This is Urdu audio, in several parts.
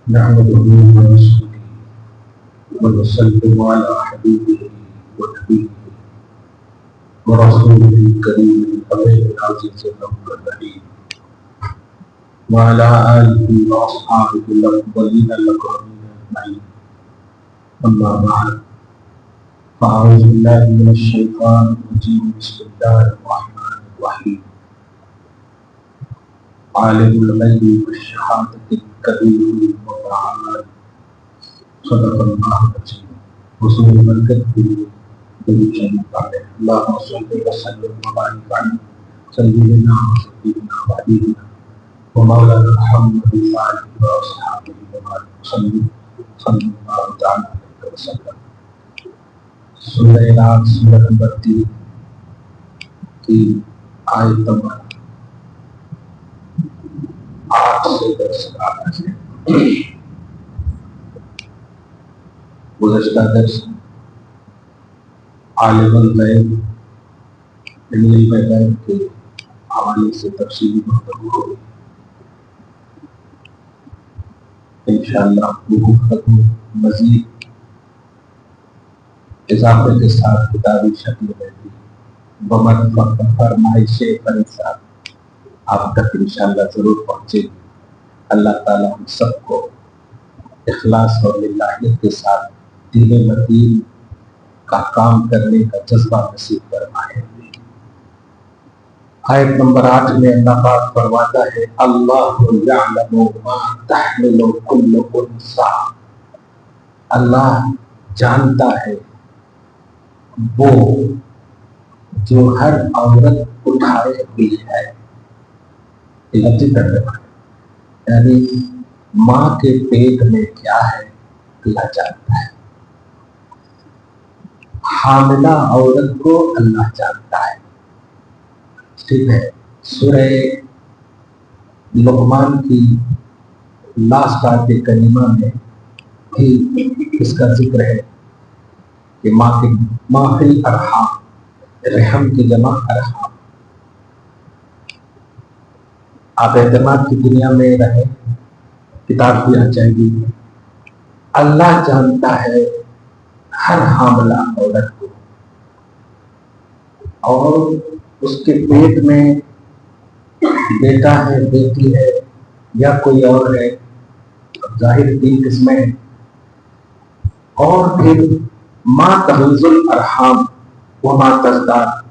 نحمده ونصلي ونسلم على حبيبه ونبيه ورسوله الكريم الأمين العزيز الرحيم وعلى آله وأصحابه الأفضلين الأكرمين أجمعين. أما بعد، فأعوذ بالله من الشيطان الرجيم. بسم الله الرحمن الرحيم. عالم الغيب والشهادة الكبير المتعال صدق الله العظيم. رسول الكريم اللهم صل وسلم وبارك على سيدنا وسيدنا وحبيبنا ومولانا محمد وآله وأصحابه وسلم صلى الله تعالى عليه وسلم. سورہ اعراف سورہ نمبر 3 کی آیت نمبر 8 سے 10 ہے. گزشتہ درس عالم الغیب علم غیب کے حوالے سے تفصیلی گفتگو ہوگی. انشاءاللہ گفتگو مزید اضافے کے ساتھ کتابی شکل میں بھی بمن فرمائش فرشاد آپ تک انشاءاللہ ضرور پہنچے گی. اللہ تعالیٰ ہم سب کو اخلاص اور للہیت کے ساتھ دین متین کا کام کرنے کا جذبہ نصیب فرمائے. آیت نمبر 8 میں اللہ پاک فرماتا ہے اللہ یعلم ما تحمل کل انثی. اللہ جانتا ہے وہ جو ہر عورت اٹھائے ہوئی ہے. یعنی ماں کے پیٹ میں کیا ہے اللہ جانتا ہے. حاملہ عورت کو اللہ جانتا ہے. ٹھیک ہے. سورہ لقمان کی لاسٹ آیت کریمہ میں بھی اس کا ذکر ہے کہ ماں فی الارحام، رحم کی جمع ارحام. آپ اعتماد کی دنیا میں رہیں، کتاب بھی آ جائے گی. اللہ جانتا ہے ہر حاملہ عورت کو، اور اس کے پیٹ میں بیٹا ہے، بیٹی ہے یا کوئی اور ہے، ظاہر 3 قسمیں ہیں. اور پھر ماں تغیظ الارحام وما تزداد،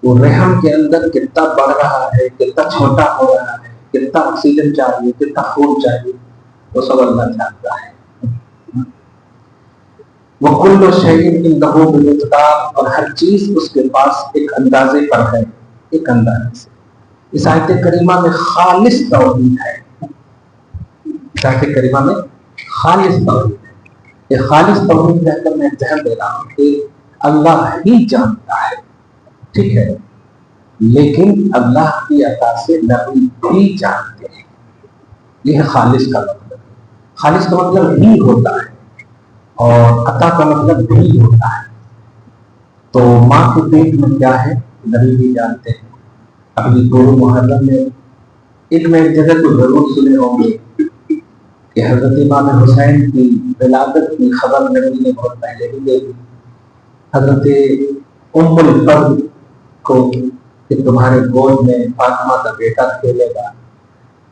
وہ رحم کے اندر کتنا بڑھ رہا ہے، کتنا چھوٹا ہو رہا ہے، کتنا آکسیجن چاہیے، کتنا خون چاہیے، وہ سب اللہ جانتا ہے. وَكُلُّ شَيْءٍ عِندَهُ بِمِقْدَارٍ، اور ہر چیز اس کے پاس ایک اندازے پر ہے، ایک اندازے سے. اس آیت کریمہ میں خالص توحید ہے. اس آیت کریمہ میں خالص توحید ہے. یہ خالص توحید کہہ کر میں ذہن دے رہا ہوں کہ اللہ ہی جانتا ہے، ٹھیک ہے، لیکن اللہ کی عطا سے نبی بھی جانتے ہیں. یہ ہے خالص کا مطلب. خالص کا مطلب ہی ہوتا ہے اور عطا کا مطلب بھی ہوتا ہے. تو ماں کے پیٹ میں کیا ہے نبی بھی جانتے ہیں. اپنی گرو محرم میں ایک جگہ تو ضرور سنے ہوں گے کہ حضرت امام حسین کی ولادت کی خبر نبی نے بہت پہلے ہی دے دی. حضرت ام الفضل کو کہ تمہارے گود میں فاطمہ کا بیٹا کھیلے گا.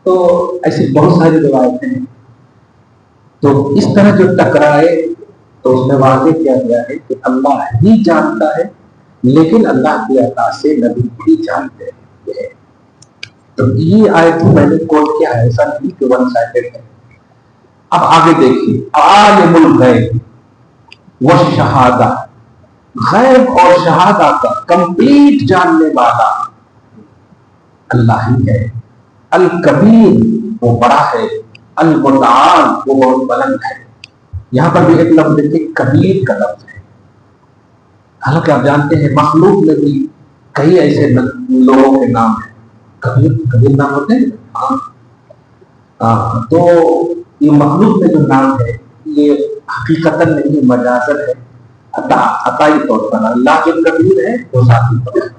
تو ایسی بہت ساری روایتیں ہیں. تو اس طرح جو ٹکرائے تو اس میں واضح کیا گیا ہے کہ اللہ ہی جانتا ہے، لیکن اللہ کی عطا سے نبی بھی جانتے ہیں. تو یہ آیت میں نے کوٹ کیا ہے، ایسا نہیں کہ ون سائڈڈ ہے. اب آگے دیکھیے، عالم الغیب والشہادہ، غیب اور شہادہ کا کمپلیٹ جاننے والا اللہ ہی ہے. الکبیر، وہ بڑا ہے. المتعال، وہ بہت بلند ہے. یہاں پر بھی ایک لفظ دیکھیں، کبیر کا لفظ ہے. حالانکہ آپ جانتے ہیں مخلوق میں بھی کئی ایسے لوگوں کے نام ہیں. کبیر نام ہوتے ہیں. تو یہ مخلوق میں جو نام ہے یہ حقیقتاً نہیں، مجازن ہے، عطائی طور پر. اللہ جو کبیر ہے وہ ذاتی طور پر.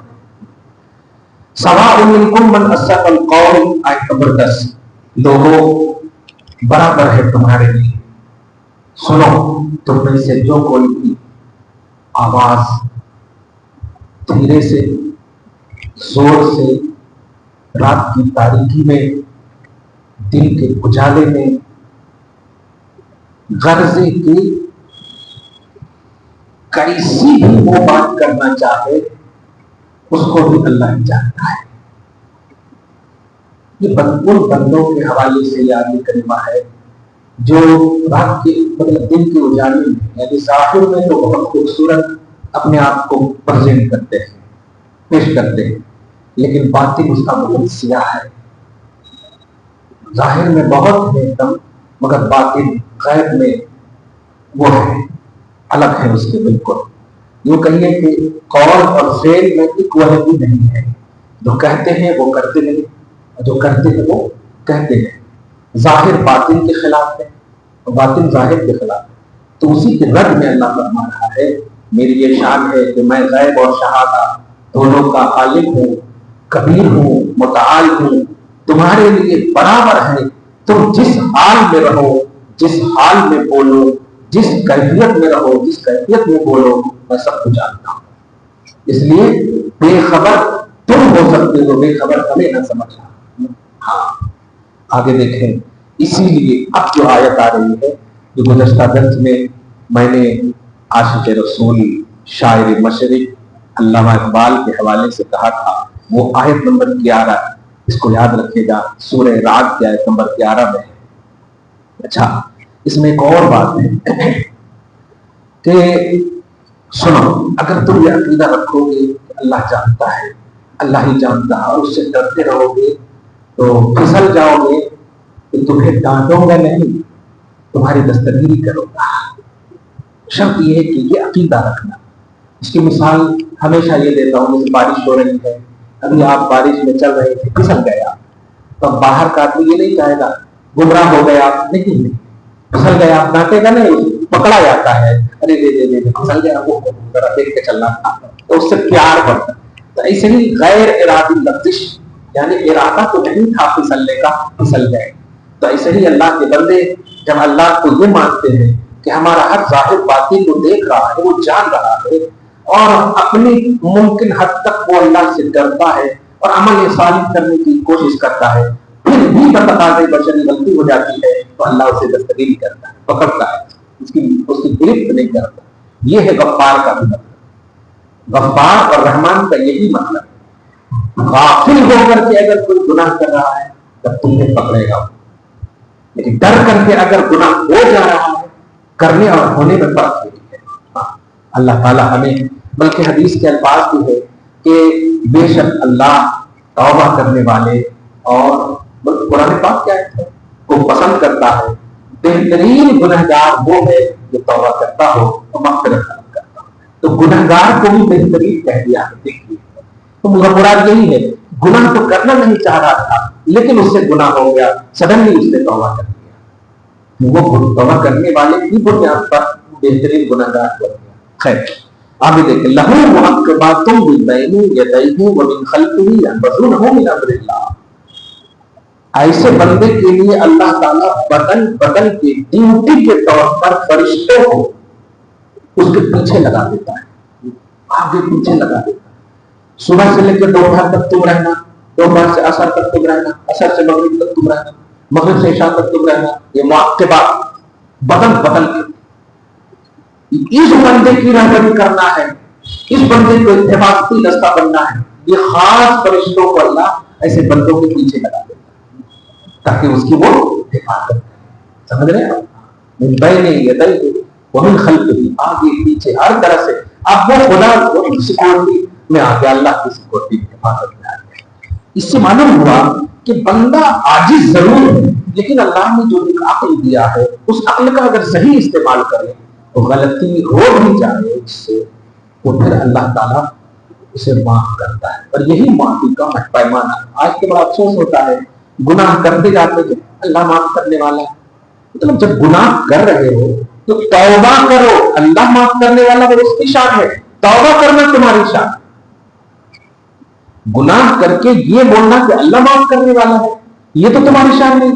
سواء منکم من اسر القول، آیت نمبر 10. لوگوں برابر ہے تمہارے لیے. سنو تم میں سے جو کوئی بھی آواز دھیرے سے زور سے رات کی تاریکی میں دن کے اجالے میں غرضے کی کیسی بھی وہ بات کرنا چاہے اس کو بھی اللہ ہی جانتا ہے. یہ ان بندوں کے حوالے سے یاد کلمہ ہے جو رات کے مطلب دن کے اجالے میں یعنی ظاہر میں تو بہت خوبصورت اپنے آپ کو پرزینٹ کرتے ہیں پیش کرتے ہیں لیکن باطن اس کا بہت سیاہ ہے. ظاہر میں بہت ہے دم مگر باطن غیب میں وہ ہے الگ ہے اس کے بالکل. یوں کہیے کہ قول اور فعل میں ایکوالٹی نہیں ہے. جو کہتے ہیں وہ کرتے نہیں اور جو کرتے ہیں وہ کہتے ہیں. ظاہر باطن کے خلاف ہے اور باطن ظاہر کے خلاف ہے. تو اسی کے رد میں اللہ فرما رہا ہے میری یہ شان ہے کہ میں غیب اور شہادہ دونوں کا عالم ہوں کبیر ہوں متعال ہوں. تمہارے لیے برابر ہے تم جس حال میں رہو جس حال میں بولو جس کیفیت میں رہو جس کیفیت میں بولو میں سب کو جانتا ہوں. اس لیے بے خبر تم ہو سکتے ہو بے خبر ہمیں نہ سمجھنا. ہاں آگے دیکھیں. اسی لیے اب جو آیت آ رہی ہے جو گزشتہ درس میں نے عاشق رسول شاعر مشرق علامہ اقبال کے حوالے سے کہا تھا وہ آیت نمبر 11 اس کو یاد رکھے گا سورہ رعد کی آیت نمبر 11 میں ہے. اچھا اس میں ایک اور بات ہے کہ سنو اگر تم یہ عقیدہ رکھو گے کہ اللہ جانتا ہے اللہ ہی جانتا ہے اور اس سے ڈرتے رہو گے تو پھسل جاؤ گے کہ تمہیں ڈانٹوں گا نہیں تمہاری دستگیری کرو گا. شرط یہ ہے کہ یہ عقیدہ رکھنا. اس کی مثال ہمیشہ یہ دیتا ہوں جیسے بارش ہو رہی ہے ابھی آپ بارش میں چل رہے تھے پھسل گیا تو باہر کا آدمی یہ نہیں چاہے گا گمراہ ہو گیا نہیں پھسل گیا ڈانٹے گا نہیں پکڑا جاتا ہے ارے دے پھسل گیا وہ ذرا دیکھ کے چلنا تھا تو اس سے پیار بڑھتا. تو ایسے ہی غیر ارادی لفظ یعنی ارادہ تو نہیں تھا پھسلنے کا پھسل گئے. تو ایسے ہی اللہ کے بندے جب اللہ کو یہ مانتے ہیں کہ ہمارا ہر ظاہر باطن کو دیکھ رہا ہے وہ جان رہا ہے اور اپنی ممکن حد تک وہ اللہ سے ڈرتا ہے اور عمل صالح کرنے کی کوشش کرتا ہے پھر بھی بتقاضے بشری غلطی ہو جاتی ہے تو اللہ اسے دستگیری کرتا ہے پکڑتا ہے اس کی گرفت نہیں کرتا. یہ ہے غفار کا مطلب. غفار اور رحمان کا یہی مطلب ہے. غافل ہو کر کے اگر کوئی گناہ کر رہا ہے تب تمہیں پکڑے گا لیکن ڈر کر کے اگر گناہ ہو جا رہا ہے کرنے اور ہونے میں فرق نہیں ہے. اللہ تعالیٰ ہمیں بلکہ حدیث کے الفاظ بھی ہے کہ بے شک اللہ توبہ کرنے والے اور قرآن پاک کیا ہے کو پسند کرتا ہے. بہترین گنہگار وہ ہے جو توبہ کرتا ہو اور مغفرت کرتا ہو. تو گنہگار کو بھی بہترین کہہ دیا ہے. دیکھیے تو مراد یہی ہے گناہ تو کرنا نہیں چاہ رہا تھا لیکن اس سے گناہ ہو گیا سڈنلی اس نے توبہ کر دیا. وہ توبہ کرنے والے کی بنیاد پر بہترین گنہگار بن گیا. خیر آگے دیکھیں لہو معقبات من بین یدیہ ومن خلفہ یحفظونہ من امر اللہ. ایسے بندے کے لیے اللہ تعالیٰ بدل بدل کے ڈیوٹی کے طور پر فرشتوں کو اس کے پیچھے لگا دیتا ہے آگے پیچھے لگا دیتا ہے. صبح سے لے کے دوپہر تک تم رہنا دوپہر سے عصر تک تم رہنا عصر سے مغرب تک تم رہنا مغرب سے عشاء تک تم رہنا. یہ معقبات بدل بدل کے اس بندے کی رہبری کرنا ہے اس بندے کو اتفاقی دستہ بننا ہے. یہ خاص فرشتوں کو اللہ ایسے بندوں کے پیچھے لگا دیتا ہے تاکہ اس کی وہ حفاظت کرے. سمجھ رہے ہیں من بین یدیہ ومن خلفہ آگے پیچھے ہر طرح سے. اب وہ خدا وہ سیکورٹی میں آ گیا اللہ کی سیکورٹی کی حفاظت میں آ گیا. اس سے معلوم ہوا کہ بندہ عاجز ضرور ہے لیکن اللہ نے جو ایک عقل دیا ہے اس عقل کا اگر صحیح استعمال کرے تو غلطی ہو بھی جائے اس سے تو پھر اللہ تعالیٰ اسے معاف کرتا ہے. اور یہی معافی کا پیمانہ. آج کے بڑا افسوس ہوتا ہے گناہ کرتے جاتے ہیں اللہ معاف کرنے والا ہے. مطلب جب گناہ کر رہے ہو تو توبہ کرو اللہ معاف کرنے والا وہ اس کی شان ہے. توبہ کرنا تمہاری شان. گناہ کر کے یہ بولنا کہ اللہ معاف کرنے والا ہے یہ تو تمہاری شان نہیں.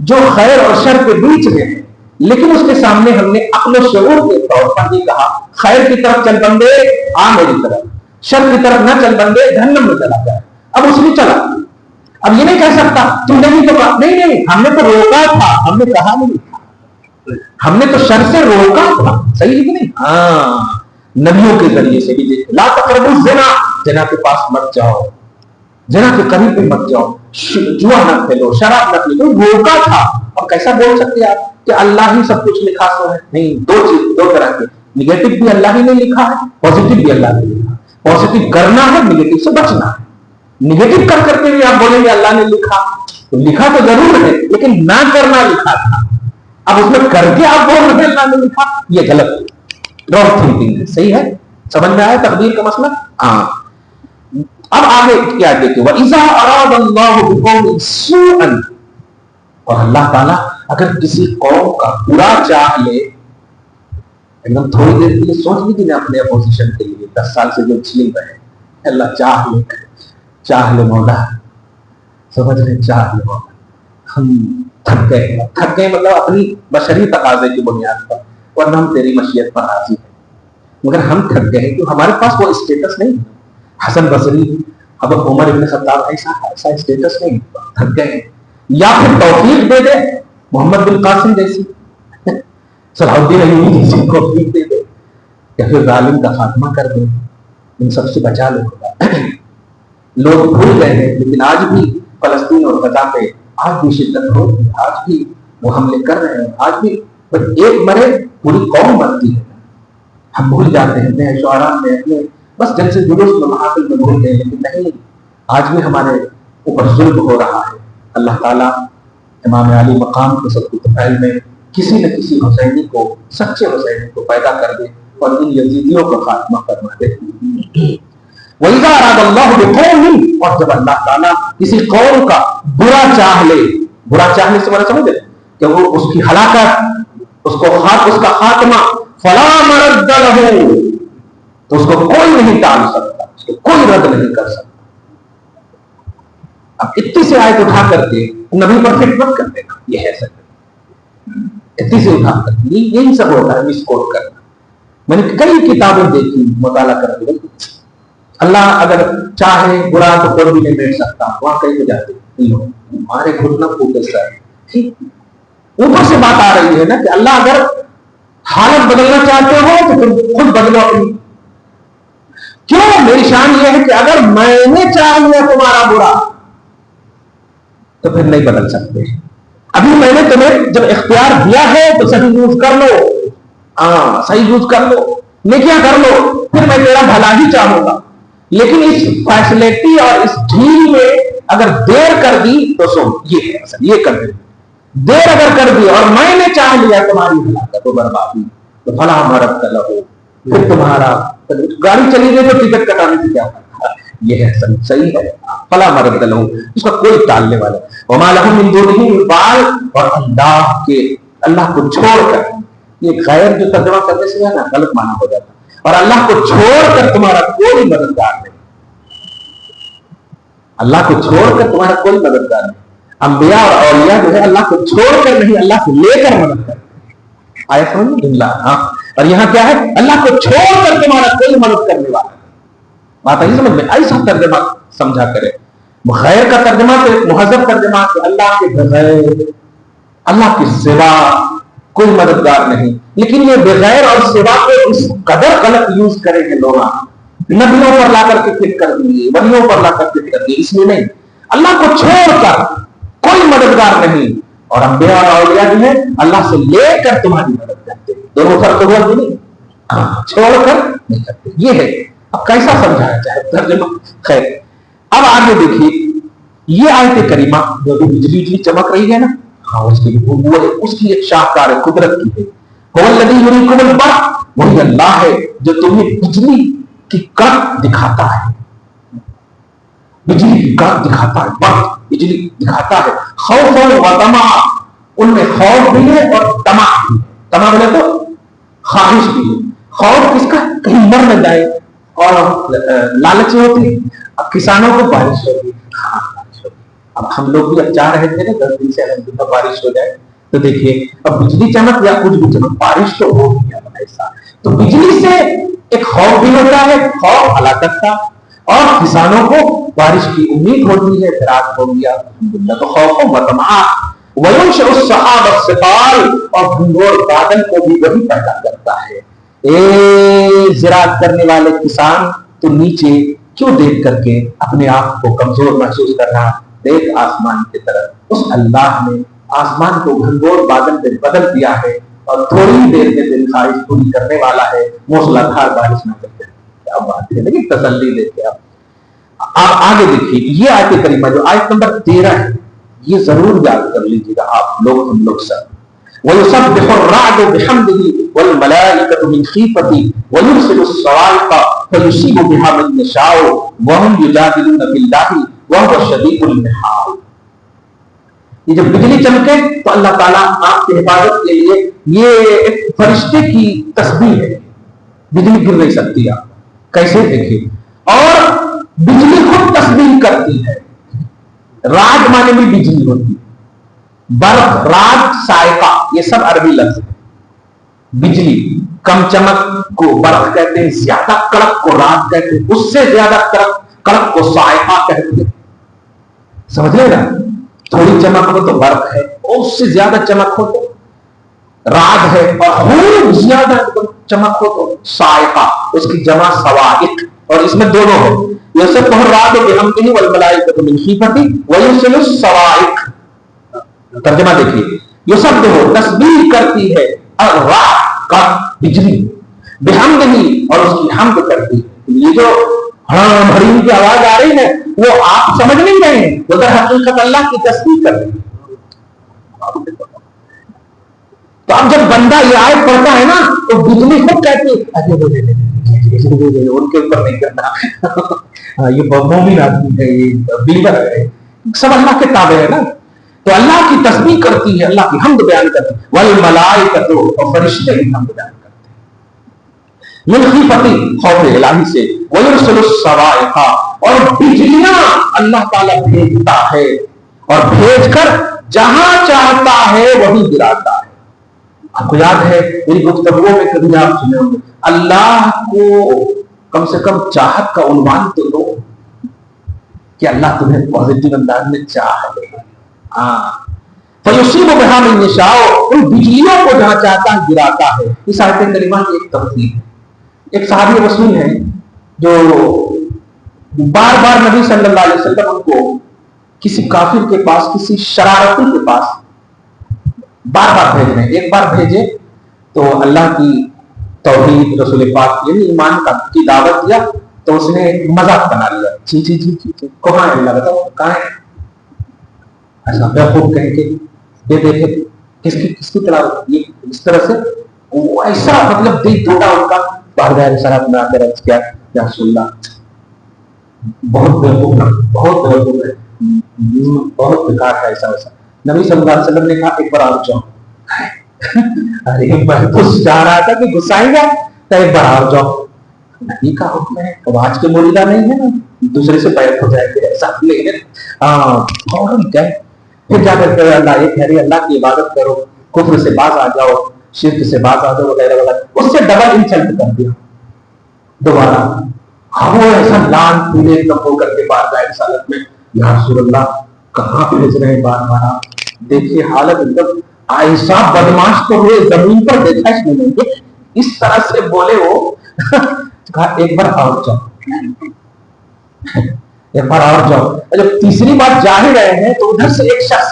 جو خیر اور شر کے بیچ میں ہے، لیکن اس کے سامنے ہم نے عقل و شعور کے طور پر یہ کہا خیر کی طرف چل بندے آ میری طرف، شر کی طرف نہ چل بندے جہنم میں چلا جائے. اب اس نے چلا، اب یہ نہیں کہہ سکتا تم نے بھی تو کہا، نہیں ہم نے تو روکا تھا، ہم نے کہا نہیں تھا، ہم نے تو شر سے روکا تھا. صحیح ہے کہ نہیں؟ ہاں، نبیوں کے ذریعے سے بھی دیکھ لا تقربوا الزنا، زنا کے پاس مت جاؤ، زنا کے قریب بھی مت جاؤ، جوا نہ کھیلو، شراب نہ پیو، روکا تھا. اور کیسا بول سکتے آپ کہ اللہ ہی سب کچھ لکھا سو ہے؟ نہیں، دو طرح کے، نیگیٹو بھی اللہ ہی نے لکھا ہے، پازیٹو بھی اللہ نے لکھا. پازیٹو کرنا ہے، نیگیٹو سے بچنا ہے. نیگیٹو کر کر کے بھی آپ بولیں گے اللہ نے لکھا، تو لکھا تو ضرور ہے لیکن نہ کرنا لکھا تھا. اب اس میں کر کے آپ بول رہے ہیں اللہ نے لکھا، یہ غلط، رانگ تھنکنگ ہے. صحیح ہے؟ سمجھ میں آیا تقدیر کا مسئلہ؟ ہاں. اب آگے کیا دیکھیں، وَإِذَا أَرَادَ اللَّهُ بِقَوْمٍ سُوءًا، اور اللہ تعالیٰ اگر کسی قوم کا برا چاہ لے، ایک دم تھوڑی دیر کے لیے سوچ لیجیے اپنے اپوزیشن کے لیے 10 سال سے جو چھین رہے ہیں، اللہ چاہ لے مولا، سمجھ رہے چاہ لے مولا، ہم تھک گئے مطلب اپنی بشری تقاضے کی بنیاد پر، ورنہ ہم تیری مشیت پر راضی ہیں، مگر ہم تھک گئے کہ ہمارے پاس وہ اسٹیٹس نہیں. حسن بصری، اب عمر ابن خطاب ایسا اسٹیٹس نہیں، تھک گئے. یا پھر توفیق دے دے محمد بن قاسم جیسی، صلاح الدین ایوبی جیسی توفیق دے دے، یا پھر ظالم کا خاتمہ کر دے، ان سب سے بچا لے. لوگ بھول گئے ہیں لیکن آج بھی فلسطین اور غزہ پہ آج بھی شدت ہو، آج بھی وہ حملے کر رہے ہیں، آج بھی ایک مرے پوری قوم مرتی ہے. ہم بھول جاتے ہیں اپنے شعراء میں، اپنے بس جلسے جلوس میں محافل میں بھول گئے، لیکن نہیں، آج بھی ہمارے اوپر ظلم ہو رہا ہے. اللہ تعالیٰ امام علی مقام کے سب کے فعل میں کسی نہ کسی حسینی کو، سچے حسینی کو پیدا کر دے اور ان یزیدیوں کا خاتمہ فرما دے. وَإِذَا أَرَادَ اللَّهُ بِقَوْمٍ، اور جب اللہ تعالیٰ کسی قوم کا برا چاہ لے، برا چاہنے سے مطلب سمجھے کہ وہ اس کی ہلاکت، اس کا خاتمہ، فَلَا مَرَدَّ لَهُ، تو اس کو کوئی نہیں ٹال سکتا، اس کو کوئی رد نہیں کر سکتا. اب اتنی سے آیت اٹھا کر کے نبی پر فٹ مت کر دینا، یہ ہے سر، اتنی سے اٹھا کر کے یہی سب ہوتا ہے مس کوٹ کرنا. میں نے کئی کتابیں دیکھی، مطالعہ کر کے اللہ اگر چاہے برا تو کوئی بھی نہیں بیٹھ سکتا، وہاں کہیں بھی جاتے ہمارے گھٹنا پھوٹے سر. اوپر سے بات آ رہی ہے نا کہ اللہ اگر حالت بدلنا چاہتے ہو تو تم خود بدلو اپنی. کیوں؟ میری شان یہ ہے کہ اگر میں نے چاہ لیا تمہارا برا تو پھر نہیں بدل سکتے. ابھی میں نے تمہیں جب اختیار دیا ہے تو صحیح یوز کر لو، صحیح یوز کر لو، نیکیاں کر لو، پھر میں تیرا بھلا ہی چاہوں گا. لیکن اس فیسلٹی اور اس ڈھیل میں اگر دیر کر دی تو سو یہ ہے اصل، یہ کر دی دیر اگر کر دی اور میں نے چاہ لیا تمہاری ہلاکت و بربادی تو فلاں مرد لہو، پھر تمہارا گاڑی چلی گئی تو ٹکٹ کٹانے سے کیا کرتا، یہ ہے صحیح ہے، فلاں مرد لہو، اس کا کوئی ٹالنے والا. وما لهم من دونه من وال، اور اللہ کو چھوڑ کر، یہ غیر جو ترجمہ کرنے سے ہے نا غلط معنی ہو جاتا، اور اللہ کو چھوڑ کر تمہارا کوئی مددگار نہیں، اللہ کو چھوڑ کر تمہارا کوئی مددگار نہیں. انبیاء اور اولیاء جو ہے اللہ کو چھوڑ کر نہیں، اللہ سے لے کر مدد کرتے. آیا سمجھ جملہ؟ ہاں. اور یہاں کیا ہے؟ اللہ کو چھوڑ کر تمہارا کوئی مدد کرنے والا. بات آئی سمجھ میں؟ ایسا ترجمہ سمجھا کرے. غیر کا ترجمہ تو ایک مہذب ترجمہ کہ اللہ کے بغیر، اللہ کے سوا کوئی مددگار نہیں. لیکن یہ بغیر اور سوا کو اس قدر غلط یوز کرے کہ لوگ نبیوں پر لا کر کے فٹ کر دیے، ولیوں پر لا کر کے فٹ کر دیے. اس میں نہیں، اللہ کو چھوڑ کر کوئی مددگار نہیں، اور انبیاء اور اولیاء جو ہے اللہ سے لے کر تمہاری مدد کرتے ہیں. دونوں فرق ہوا کہ نہیں؟ چھوڑ کر نہیں کرتے. یہ ہے. اب کیسا سمجھایا جائے ترجمہ؟ خیر، اب آگے دیکھیے یہ آیت کریمہ جو بجلی چمک رہی ہے نا، اس کی ایک شاہکار ہے، قدرت کی ہے. هو الذی یریکم البرق، وہی اللہ ہے جو تمہیں بجلی کی کڑک دکھاتا ہے، بجلی کی کڑک دکھاتا ہے، برق بجلی دکھاتا ہے. خوف و طمع، ان میں خوف بھی ہے اور طمع بھی ہے. طمع بولے تو خواہش بھی ہے. خوف کس کا؟ کہیں مر نہ جائے، اور لالچ ہوتی. اب کسانوں کو بارش ہوگی، اب ہم لوگ بھی اب چاہ رہے تھے نا 10 دن سے الحمدللہ بارش ہو جائے، تو دیکھیے اب بجلی چمک یا کچھ بھی چمک، بارش تو ہو گیا ایسا. تو بجلی سے ایک خوف بھی ہوتا ہے، خوف ہلاکت کا، اور کسانوں کو بارش کی امید ہوتی ہے، فراق ہو گیا الحمدللہ. تو خوف و مطمع وَيُنشِئُ السَّحَابَ الثِّقَالَ، اور گھنگور بادل کو بھی وہی پیدا کرتا ہے. زراعت کرنے والے کسان تو نیچے کیوں دیکھ کر کے اپنے آپ کو کمزور محسوس کرنا، دیکھ آسمان کی طرف. اس اللہ نے آسمان کو گھنگور بادل میں بدل دیا ہے اور تھوڑی دیر میں دل خواہش پوری کرنے والا ہے. موسلادھار بارش نہ کرتے، کیا بات ہے. لیکن تسلی دیتے آپ آگے دیکھیے یہ آیت کریمہ جو آیت نمبر 13 ہے، یہ ضرور یاد کر لیجیے گا آپ لوگ، ہم لوگ سب. وَيُسَبِّحُ الرَّعْدُ بِحَمْدِهِ وَالْمَلَائِكَةُ مِنْ خِيفَتِهِ وَيُرْسِلُ الصَّوَاعِقَ فَيُصِيبُ بِهَا مَن يَشَاءُ وَهُمْ يُجَادِلُونَ فِي اللَّهِ وَهُوَ شَدِيدُ الْمِحَالِ. یہ جب بجلی چمکے تو اللہ تعالیٰ آپ کی حفاظت کے لیے یہ ایک فرشتے کی تسبیح ہے. بجلی گر نہیں سکتی آپ کیسے دیکھیے. اور بجلی خود تسبیح کرتی ہے. راج مانے بھی بجلی ہوتی ہے، برق، راج، صاعقہ، یہ سب عربی لفظ ہے. بجلی کم چمک کو برق کہتے ہیں، زیادہ کڑک کو راج کہتے ہیں، اس سے زیادہ کڑک کو صاعقہ کہتے ہیں. سمجھ لے گا، تھوڑی چمک ہو تو برق ہے، اور اس سے زیادہ چمک ہو تو راج ہے، اور خوب زیادہ چمک ہو تو صاعقہ. اس کی جمع صواعق، اور اس میں دونوں ہے. یسبح الرعد بحمدہ والملائکۃ من خیفتہ ویرسل الصواعق. ترجمہ دیکھیے، یسبح تسبیح کرتی ہے الرعد کا بجلی، بحمدہ اور اس کی حمد کرتی ہے. یہ جو ہاں بھری کی آواز آ رہی ہے وہ آپ سمجھ نہیں رہے ہیں، وہ در حقیقت اللہ کی تسبیح کر رہی ہے. تو اب جب بندہ یہ آیت پڑھتا ہے نا تو بجلی خود کہتی ہے ان کے اوپر نہیں کرنا. یہ مومن آدمی ہے، یہ بلیور ہے، سب اللہ کے تابع ہے نا. تو اللہ کی تسبیح کرتی ہے، اللہ کی حمد بیان کرتی ہے. والملائکۃ، اور فرشتے بھی حمد بیان کرتے ہیں. من خیفتہ، خوف الہی سے. ویرسل الصواعق، اور بجلیاں اللہ تعالیٰ بھیجتا ہے، اور بھیج کر جہاں چاہتا ہے وہیں گراتا ہے. آپ کو یاد ہے میری گفتگو میں کبھی آپ سنے ہوں گے، اللہ کو کم سے کم چاہت کا عنوان تو دو کہ اللہ تمہیں پازیٹیو انداز میں چاہے. فَيُصِيبُ بِهَا مَن يَشَاءُ، ان بجلیوں کو جہاں چاہتا ہے گراتا ہے. اس آیت کریمہ کی ایک تفسیر ہے. ایک صحابی رسول ہیں جو بار بار نبی صلی اللہ علیہ وسلم ان کو کسی کافر کے پاس، کسی شرارتی کے پاس بار بار بھیج رہے ہیں. ایک بار بھیجے تو اللہ کی توحید، رسول پاک یعنی ایمان کی دعوت دیا تو اس نے مذاق بنا لیا. جی جی جی جی کہاں ہے اللہ، بتاؤ کہاں ہے. ایسا بیوقوف کہیں کہ یہ دیکھے کس کی تلاوت، یہ اس طرح سے وہ ایسا مطلب دل ٹوٹا ان کا. باہر سرات میں آ کر عرض کیا یا رسول اللہ بہت بیوقوف ہے، بہت بیوقوف ہے، بہت بیکار ہے ایسا ویسا. نبی صلی اللہ علیہ وسلم نے کہا ایک بار آ جاؤ. ارے میں تو چاہ رہا تھا کہ غصائیں گا تو ایک بار آ جاؤ. نبی کا حکم ہے، اب آج کے مولیدہ نہیں ہے نا دوسرے سے بیعت ہو جائے گا، ایسا نہیں ہے. فوراً گئے، پھر جا کر کہ اللہ یہ کہہ رہی اللہ کی عبادت کرو، کفر سے باز آ جاؤ، شرک سے باز آ جاؤ وغیرہ وغیرہ. اس سے ڈبل انسلٹ کر دیا دوبارہ. وہ ایسا لان پیلے ہو کر کے باہر گئے رسالت میں، یا رسول اللہ کہاں بھیج رہے ہیں بار بار. دیکھیے حالت ایک دم ایسا بدماش تو ہوئے زمین پر دیکھا اس نے، اس طرح سے بولے وہ. کہا ایک بار اور جاؤ، ایک بار اور جاؤ. جب تیسری بار جا ہی رہے ہیں تو ادھر سے ایک شخص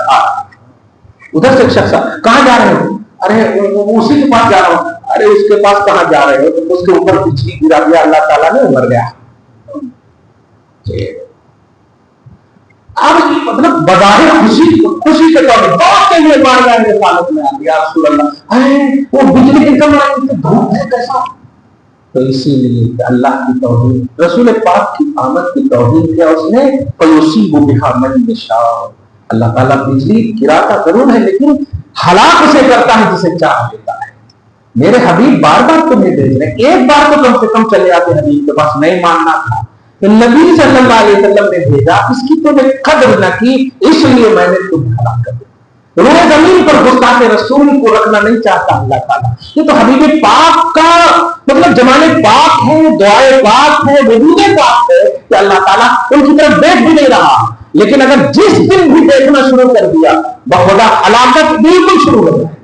کہاں جا رہے ہیں؟ ارے اسی کے پاس جا رہا ہوں. ارے اس کے پاس کہاں جا رہے ہو؟ اس کے اوپر بجلی گرا دیا اللہ تعالیٰ نے، مر گیا. اب مطلب بظاہر خوشی کے طور پر بہت کے لیے مار گیا میرے حالت میں آ گیا رسول اللہ. وہ بجلی کی کم آئی تو دھوپ ہے کیسا. تو اسی لیے اللہ کی توحید، رسول پاک کی آمد کی توحید کیا اس نے فَيُصِيبُ بِهَا مَن يَشَاءُ. اللہ تعالیٰ بجلی گراتا ضرور ہے لیکن ہلاک اسے کرتا ہے جسے چاہ لیتا ہے. میرے حبیب بار بار تمہیں بھیج رہے، ایک بار تو کم سے کم چلے آتے حبیب کے پاس، نہیں ماننا تھا. کہ نبی صلی اللہ علیہ وسلم نے بھیجا، اس کی تو نے قدر نہ کی، اس لیے میں نے تمہیں ہلاک کر دیا۔ روئے زمین پر گستاخ رسول کو رکھنا نہیں چاہتا اللہ تعالیٰ۔ یہ تو حبیب پاک کا مطلب زمانے پاک ہے، دعائے پاک ہے، وجود پاک ہے کہ اللہ تعالیٰ ان کی طرف دیکھ بھی نہیں رہا، لیکن اگر جس دن بھی دیکھنا شروع کر دیا بخدا ہلاکت بالکل شروع ہو جائے۔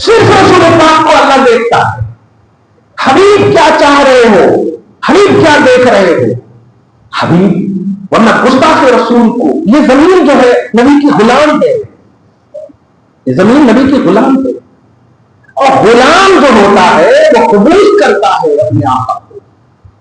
صرف رسول پاک کو اللہ دیکھتا ہے، حبیب کیا چاہ رہے ہو، حبیب کیا دیکھ رہے ہو، حبیب ورنہ گستاخ رسول کو یہ زمین جو ہے نبی کی غلام ہے، یہ زمین نبی کی غلام ہے، اور غلام جو ہوتا ہے وہ قبول کرتا ہے اپنے آقا کو۔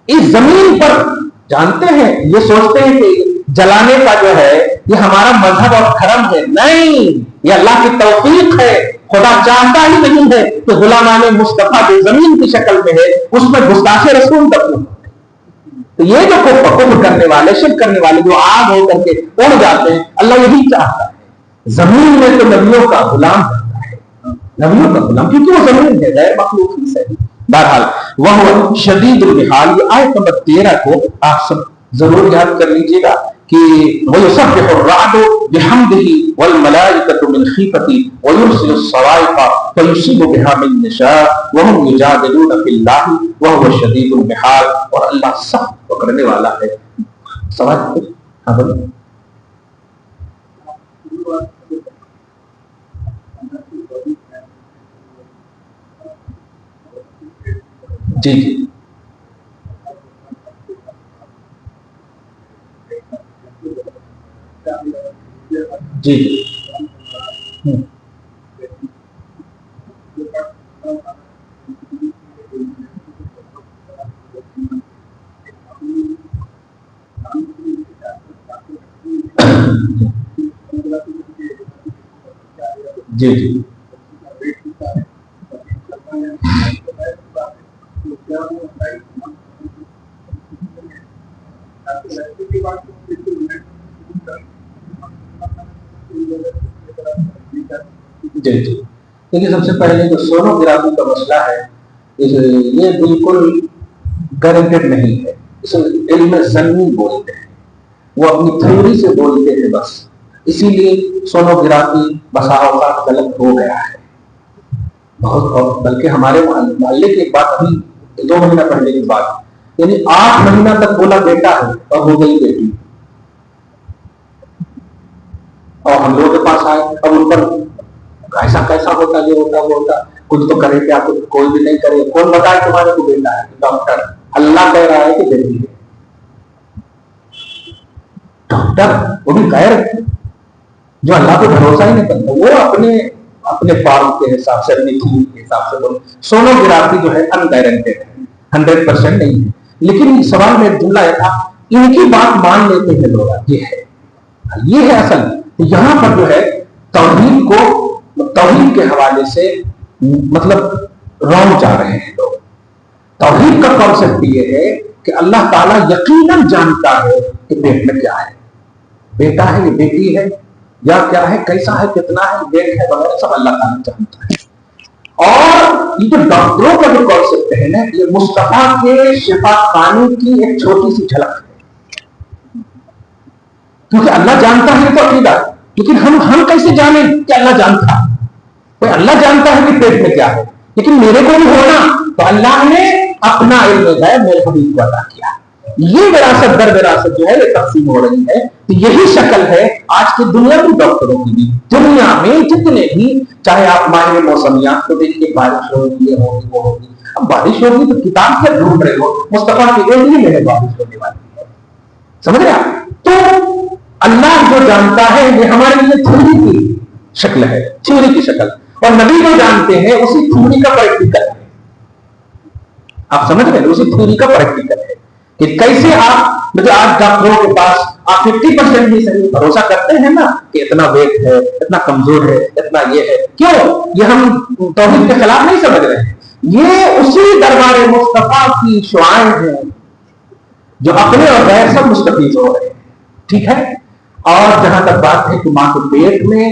اس زمین پر جانتے ہیں یہ سوچتے ہیں کہ جلانے کا جو ہے یہ ہمارا مذہب اور دھرم ہے، نہیں، یہ اللہ کی توفیق ہے۔ خدا چاہتا ہی نہیں ہے کہ غلامان مصطفیٰ جو زمین کی شکل میں ہے اس میں گستاخ رسول دفن۔ تو یہ جو کفر کرنے والے، شرک کرنے والے جو آگ ہو کر کے اڑ جاتے ہیں، اللہ یہی چاہتا ہے زمین میں تو نبیوں کا غلام کرتا ہے، نبیوں کا غلام، کیونکہ وہ زمین ہے، غیر مخلوق ہی صحیح۔ بہرحال وہ شدید المحال، یہ آیت نمبر 13 کو آپ سب ضرور یاد کر لیجیے گا کہ وَيُسَبِّحُ الرَّعْدُ بِحَمْدِهِ وَالْمَلَائِكَةُ مِنْ خِيفَتِهِ وَيُرْسِلُ الصَّوَاعِقَ فَيُصِيبُ بِهَا مَن يَشَاءُ وَهُمْ يُجَادِلُونَ فِي اللَّهِ وَهُوَ شَدِيدُ الْمِحَالِ، اور اللہ سخت پکڑنے والا ہے۔ سوال ہاں بولو۔ جی جی جی جی جی جی جی دیکھیے، سب سے پہلے جو سونوگرافی کا مسئلہ ہے یہ بالکل گارنٹیڈ نہیں ہے، اسے علم ظنی بولتے ہیں، وہ اپنی تھیوری سے بولتے ہیں بس، اسی لیے سونوگرافی بسا اوقات غلط ہو گیا ہے بہت۔ بلکہ ہمارے محلے کی ایک بات ابھی 2 مہینہ پہلے کی بات، یعنی 8 مہینہ تک بولا بیٹا ہے اور ہو گئی بیٹی، اور ہم لوگوں کے پاس آئے، اب ان پر ایسا کیسا ہوتا، جو ہوتا وہ ہوتا، کچھ تو کرے کیا، کچھ کوئی بھی نہیں کرے، کون بتائے تمہارے کو بیٹا ہے؟ ڈاکٹر، اللہ کہہ رہا ہے کہ بیٹی ہے، ڈاکٹر وہ بھی غیر جو اللہ کو بھروسہ ہی نہیں کرتا، وہ اپنے فارم کے حساب سے، اپنی خون کے حساب سے بولے۔ سونوگرافی جو ہے ان گارنٹیڈ ہے، 100% نہیں ہے، لیکن سوال میں جملہ یہ تھا، ان کی بات مان لیتے ہیں لوگ، یہ ہے اصل۔ یہاں پر جو ہے توحید کو، توحید کے حوالے سے مطلب رونگ جا رہے ہیں لوگ۔ توحید کا کانسیپٹ یہ ہے کہ اللہ تعالیٰ یقیناً جانتا ہے کہ پیٹ میں کیا ہے، بیٹا ہے یہ بیٹی ہے یا کیا ہے، کیسا ہے، کتنا ہے، بیٹ ہے وغیرہ، سب اللہ تعالیٰ جانتا ہے۔ اور یہ جو ڈاکٹروں کا جو کانسیپٹ ہے نا، یہ مصطفیٰ کے شفا خانے کی ایک چھوٹی سی جھلک ہے، کیونکہ اللہ جانتا ہے تو عقیدہ، لیکن ہم کیسے جانیں کہ اللہ جانتا ہے؟ کوئی اللہ جانتا ہے کہ پیٹ میں کیا ہے، لیکن میرے کو بھی ہونا، تو اللہ نے اپنا علم غیب میرے حبیب کو عطا کیا۔ یہ وراثت در وراثت جو ہے یہ تقسیم ہو رہی ہے، تو یہی شکل ہے آج کی دنیا میں ڈاکٹروں کی بھی۔ دنیا میں جتنے بھی، چاہے آپ ماہر موسمیات کو دیکھیے، بارش ہوگی، یہ ہوگی، وہ ہوگی، اب بارش ہوگی تو کتاب کیا ڈھونڈ رہے ہو، مصطفیٰ کی علم میں ہے بارش ہونے والی ہے، سمجھ رہے آپ؟ تو اللہ جو جانتا ہے یہ ہمارے لیے تھیوری کی شکل ہے، تھیوری کی شکل، اور نبی جو جانتے ہیں اسی تھیوری کا پریکٹیکل ہے۔ آپ سمجھ رہے ہیں، اسی تھیوری کا پریکٹیکل ہے کہ کیسے آپ مجھے آج ڈاکٹروں کے پاس آپ 50% بھی صحیح بھروسہ کرتے ہیں نا کہ اتنا ویٹ ہے، اتنا کمزور ہے، اتنا یہ ہے، کیوں؟ یہ ہم توحید کے خلاف نہیں سمجھ رہے ہیں، یہ اسی دربار مصطفیٰ کی شعائیں ہیں جو اپنے اور غیر سب مستفید ہو رہے ہیں، ٹھیک ہے؟ اور جہاں تک بات ہے کہ ماں کے پیٹ میں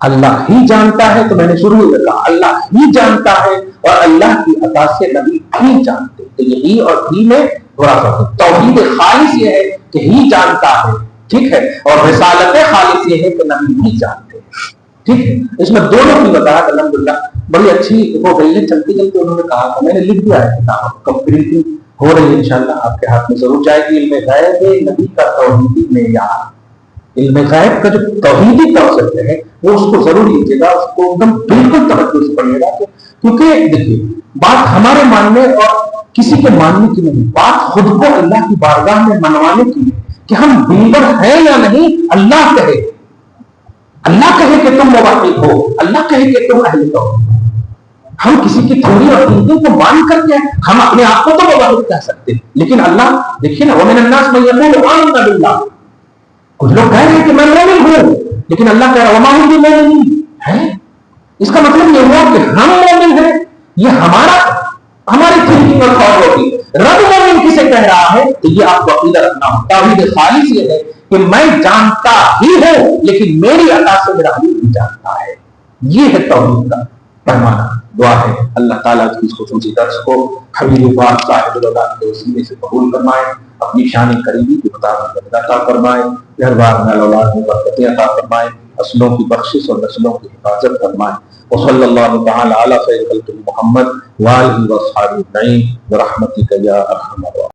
اللہ ہی جانتا ہے، تو میں نے شروع میں کہا اللہ ہی جانتا ہے، اور اللہ کی عطا سے نبی ہی جانتے، تو یہ ہی اور ہی میں تھوڑا سا توحید خالص یہ ہے کہ ہی جانتا ہے، ٹھیک ہے، اور رسالت خالص یہ ہے کہ نبی بھی جانتے ہیں، ٹھیک ہے. اس میں دونوں کی وضاحت الحمدللہ بڑی اچھی ہو گئی ہے. چلتے چلتے انہوں نے کہا تھا، میں نے لکھ دیا ہے کتاب، کمپلیٹنگ ہو رہی ہے انشاءاللہ آپ کے ہاتھ میں ضرور جائے گی. علم غیب نبی کا توحیدی معیار، علم غیب کا جو توحیدی کنسپٹ ہے وہ اس کو ضرور لیجیے گا، اس کو ایک دم بالکل توجہ سے پڑھیے گا. کیونکہ دیکھیے بات ہمارے ماننے اور کسی کے ماننے کی نہیں، بات خود کو اللہ کی بارگاہ میں منوانے کی ہے کہ ہم بلیور ہیں یا نہیں. اللہ کہے، اللہ کہے کہ تم موحد ہو، اللہ کہے کہ تم اہل توحید. ہم کسی کی تھوڑی اور قیمتوں کو مان کر کے ہم اپنے آپ کو تو موحد کہہ سکتے ہیں، لیکن اللہ دیکھیے نا، وَمِنَ النَّاسِ مَن يَقُولُ آمَنَّا بِاللَّهِ، کچھ لوگ کہہ رہے ہیں کہ میں مومن ہوں، لیکن اللہ کہہ رہا ہے وَمَا هُمْ بِمُؤْمِنِينَ ہے. اس کا مطلب یہ ہوا کہ ہم مومن ہیں، یہ ہماری تھنکنگ اور تھاٹ ہوگی. رب مومن کسے کہہ رہا ہے تو یہ آپ کو عقیدہ رکھنا ہوتا ہے. توحید خالص یہ ہے کہ میں جانتا ہی ہوں لیکن میری عطا سے میرا حبیب بھی جانتا ہے. یہ ہے توحید کا پیمانہ. دعا ہے اللہ تعالیٰ کی اس خصوصی درس کو حبیب پاک صاحب الولاد کے وسیلے سے قبول فرمائے، اپنی شان قریبی کے مطابق عطا فرمائے، گھر بار میں اولاد میں برکتیں عطا فرمائے، نسلوں کی بخشش اور نسلوں کی حفاظت فرمائے. وصلی اللہ تعالی علی خیر خلق محمد وآلہ وصحبہ اجمعین برحمتک یا ارحم الراحمین.